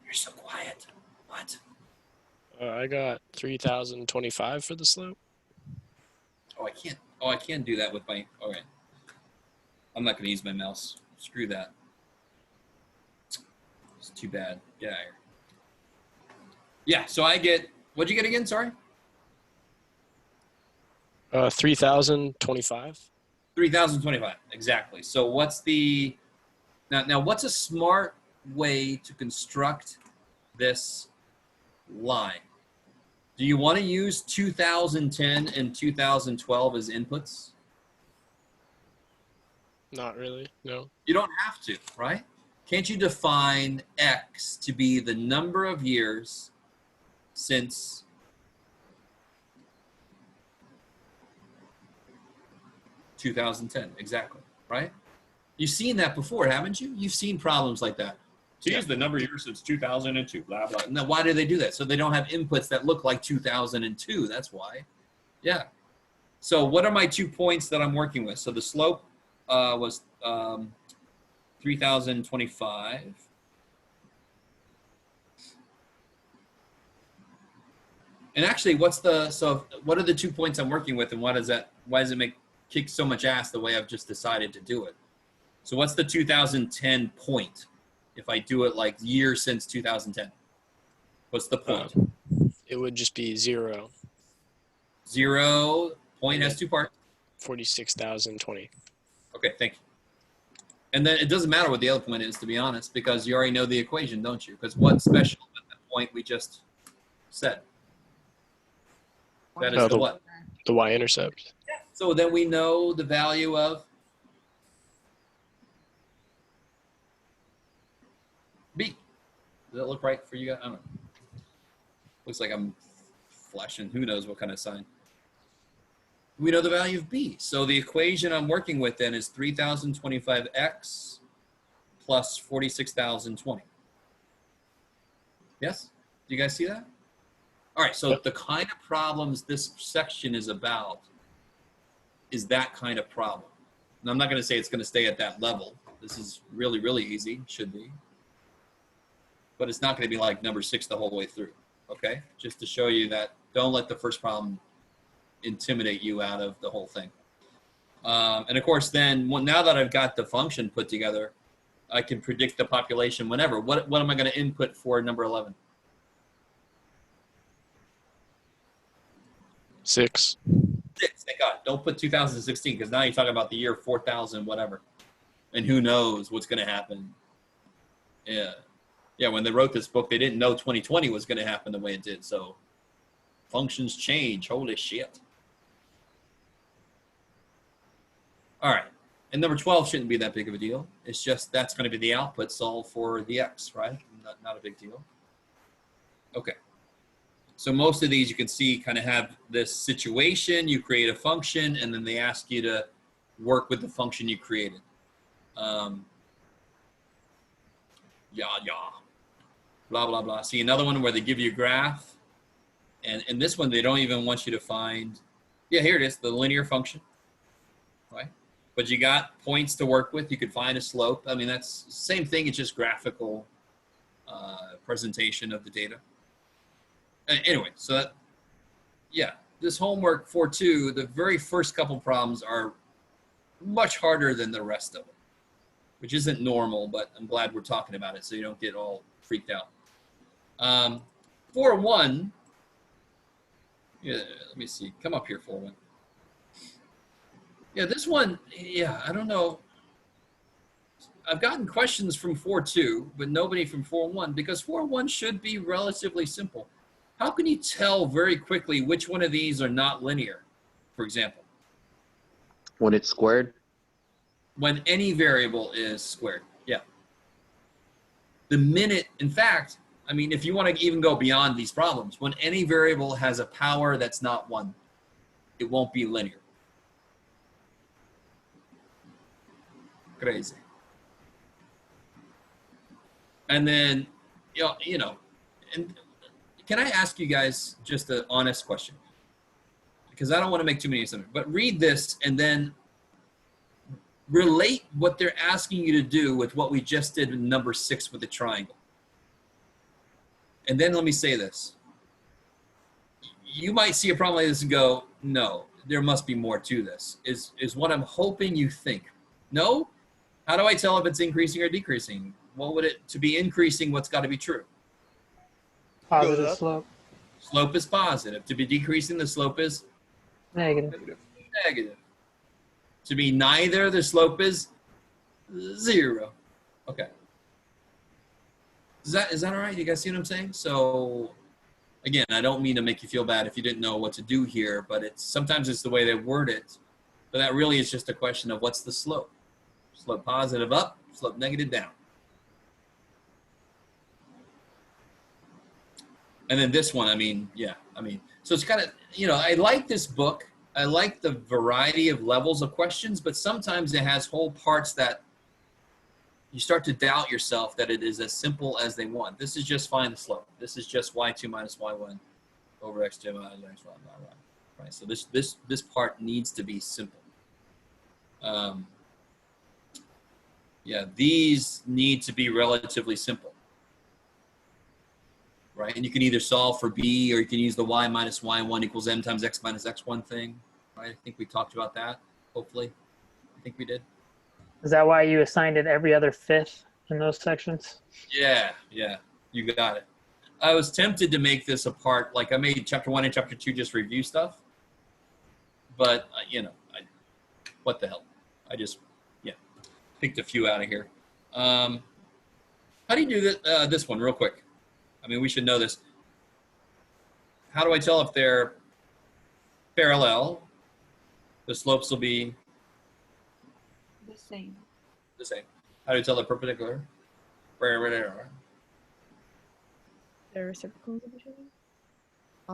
You're so quiet. What? I got 3,025 for the slope. Oh, I can't. Oh, I can do that with my. All right. I'm not going to use my mouse. Screw that. It's too bad. Get out of here. Yeah. So I get. What'd you get again? Sorry. 3,025. 3,025. Exactly. So what's the now? What's a smart way to construct this line? Do you want to use 2010 and 2012 as inputs? Not really, no. You don't have to, right? Can't you define X to be the number of years since (2010) exactly, right? You've seen that before, haven't you? You've seen problems like that. T is the number of years since 2002, blah, blah. Now, why do they do that? So they don't have inputs that look like 2002. That's why. Yeah. So what are my 2 points that I'm working with? So the slope was 3,025. And actually, what are the 2 points I'm working with, and why does it kick so much ass the way I've just decided to do it? So what's the 2010 point? If I do it like years since 2010, what's the point? It would just be 0. 0 point has 2 parts. 46,020. Okay, thank you. And then it doesn't matter what the other point is, to be honest, because you already know the equation, don't you? Because what's special at the point we just said? That is Oh, the what? The y-intercept. So then we know the value of B. Does that look right for you guys? I don't know. Looks like I'm flashing. Who knows what kind of sign? We know the value of B. So the equation I'm working with then is 3,025x plus 46,020. Yes? Do you guys see that? All right, so the kind of problems this section is about is that kind of problem. And I'm not going to say it's going to stay at that level. This is really, really easy. Should be. But it's not going to be like number 6 the whole way through, okay? Just to show you that don't let the first problem intimidate you out of the whole thing. And of course, then now that I've got the function put together, I can predict the population whenever. What am I going to input for number 11? 6. 6, thank God. Don't put 2016 because now you're talking about the year 4,000 whatever. And who knows what's going to happen. Yeah. Yeah, when they wrote this book, they didn't know 2020 was going to happen the way it did. So Functions change. Holy shit. All right. And number 12 shouldn't be that big of a deal. It's just that's going to be the output solved for the x, right? Not a big deal. Okay. So most of these you can see kind of have this situation. You create a function, and then they ask you to work with the function you created. Blah, blah, blah. See another one where they give you a graph. And in this one, they don't even want you to find, yeah, here it is, the linear function, right? But you got points to work with. You could find a slope. I mean, that's the same thing. It's just graphical presentation of the data. Anyway, so that, yeah, this homework 4.2, the very first couple problems are much harder than the rest of it, which isn't normal, but I'm glad we're talking about it so you don't get all freaked out. 4.1, yeah, let me see. Come up here, 4.1. Yeah, this one, yeah, I don't know. I've gotten questions from 4.2, but nobody from 4.1, because 4.1 should be relatively simple. How can you tell very quickly which one of these are not linear, for example? When it's squared? When any variable is squared, yeah. The minute, in fact, I mean, if you want to even go beyond these problems, when any variable has a power that's not 1, it won't be linear. Crazy. And then, you know, and can I ask you guys just an honest question? Because I don't want to make too many assumptions, but read this and then relate what they're asking you to do with what we just did in number 6 with the triangle. And then let me say this. You might see a problem like this and go, no, there must be more to this, is what I'm hoping you think. No? How do I tell if it's increasing or decreasing? What would it, to be increasing, what's got to be true? Positive slope. Slope is positive. To be decreasing, the slope is Negative. negative. To be neither, the slope is 0. Okay. Is that all right? You guys see what I'm saying? So again, I don't mean to make you feel bad if you didn't know what to do here, but sometimes it's the way they word it. But that really is just a question of what's the slope? Slope positive up, slope negative down. And then this one, I mean, yeah, I mean, so it's kind of, you know, I like this book. I like the variety of levels of questions, but sometimes it has whole parts that you start to doubt yourself that it is as simple as they want. This is just find the slope. This is just y2 minus y1 over x2 minus x1, blah, blah. Right? So this part needs to be simple. Yeah, these need to be relatively simple. Right, and you can either solve for b, or you can use the y minus y1 equals m times x minus x1 thing. Right, I think we talked about that, hopefully. I think we did. Is that why you assigned it every other fifth in those sections? Yeah, you got it. I was tempted to make this a part, like I made chapter 1 and chapter 2 just review stuff. But, you know, what the hell. I just, yeah, picked a few out of here. How do you do this one real quick? I mean, we should know this. How do I tell if they're parallel? The slopes will be The same. the same. How do you tell they're perpendicular? They're reciprocals of each other.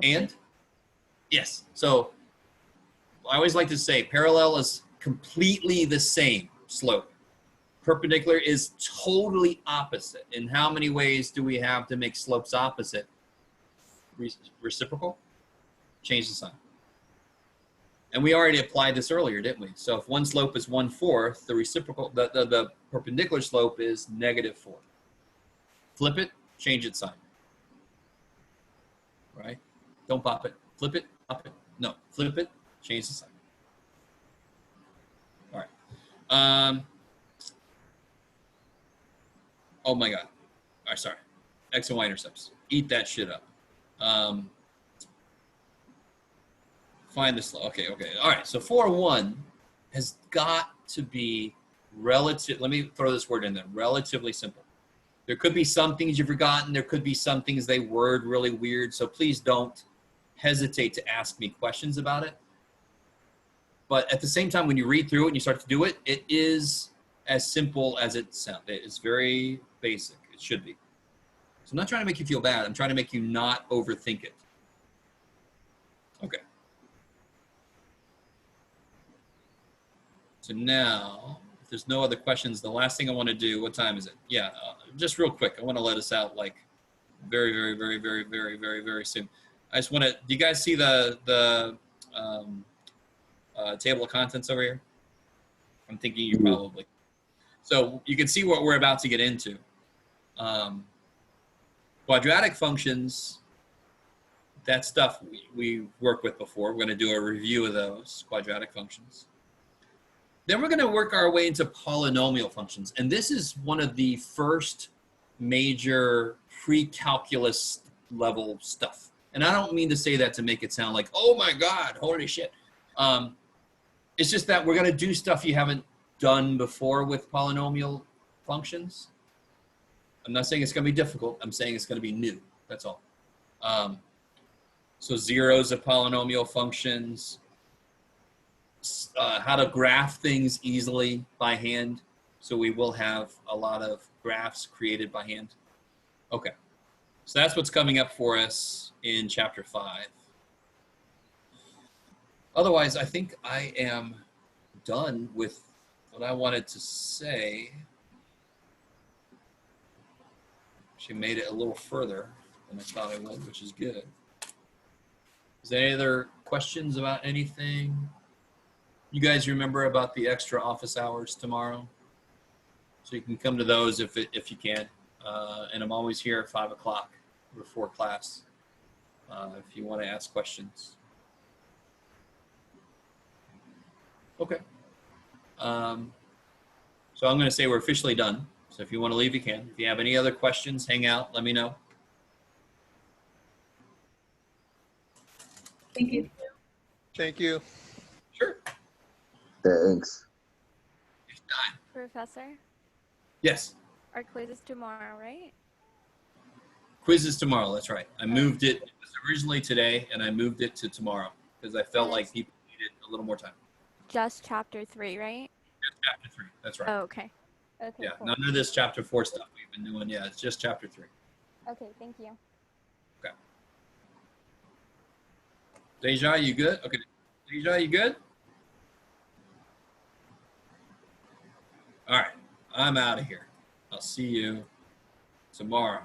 And yes, so I always like to say parallel is completely the same slope. Perpendicular is totally opposite. In how many ways do we have to make slopes opposite? Reciprocal, change the sign. And we already applied this earlier, didn't we? So if one slope is 1/4, the reciprocal, the perpendicular slope is -4. Flip it, change its sign. Right? Don't pop it. Flip it, pop it. No, flip it, change the sign. All right. Oh my God. All right, sorry. X and Y intercepts. Eat that shit up. Find the slope. Okay. All right, so 4.1 has got to be relative. Let me throw this word in there. Relatively simple. There could be some things you've forgotten. There could be some things they word really weird. So please don't hesitate to ask me questions about it. But at the same time, when you read through it and you start to do it, it is as simple as it sounds. It's very basic. It should be. So I'm not trying to make you feel bad. I'm trying to make you not overthink it. Okay. So now, if there's no other questions, the last thing I want to do, what time is it? Yeah, just real quick. I want to let us out like very, very, very, very, very, very, very soon. I just want to, do you guys see the table of contents over here? I'm thinking you probably. So you can see what we're about to get into. Quadratic functions, that stuff we worked with before. We're going to do a review of those quadratic functions. Then we're going to work our way into polynomial functions. And this is one of the first major pre-calculus level stuff. And I don't mean to say that to make it sound like, oh my God, holy shit. It's just that we're going to do stuff you haven't done before with polynomial functions. I'm not saying it's going to be difficult. I'm saying it's going to be new. That's all. So zeros of polynomial functions, how to graph things easily by hand. So we will have a lot of graphs created by hand. Okay. So that's what's coming up for us in chapter 5. Otherwise, I think I am done with what I wanted to say. She made it a little further than I thought I would, which is good. Is there any other questions about anything? You guys remember about the extra office hours tomorrow? So you can come to those if you can. And I'm always here at 5 o'clock before class if you want to ask questions. Okay. So I'm going to say we're officially done. So if you want to leave, you can. If you have any other questions, hang out, let me know. Thank you. Thank you. Sure. Thanks. Professor, Yes. our quiz is tomorrow, right? Quiz is tomorrow. That's right. I moved it. It was originally today, and I moved it to tomorrow because I felt like people needed a little more time. Just chapter 3, right? Just chapter 3. That's right. Oh, okay. Okay. Yeah. Cool. None of this chapter 4 stuff we've been doing. Yeah, it's just chapter 3. Okay. Thank you. Okay. Deja, you good? Okay. Deja, you good? All right. I'm out of here. I'll see you tomorrow.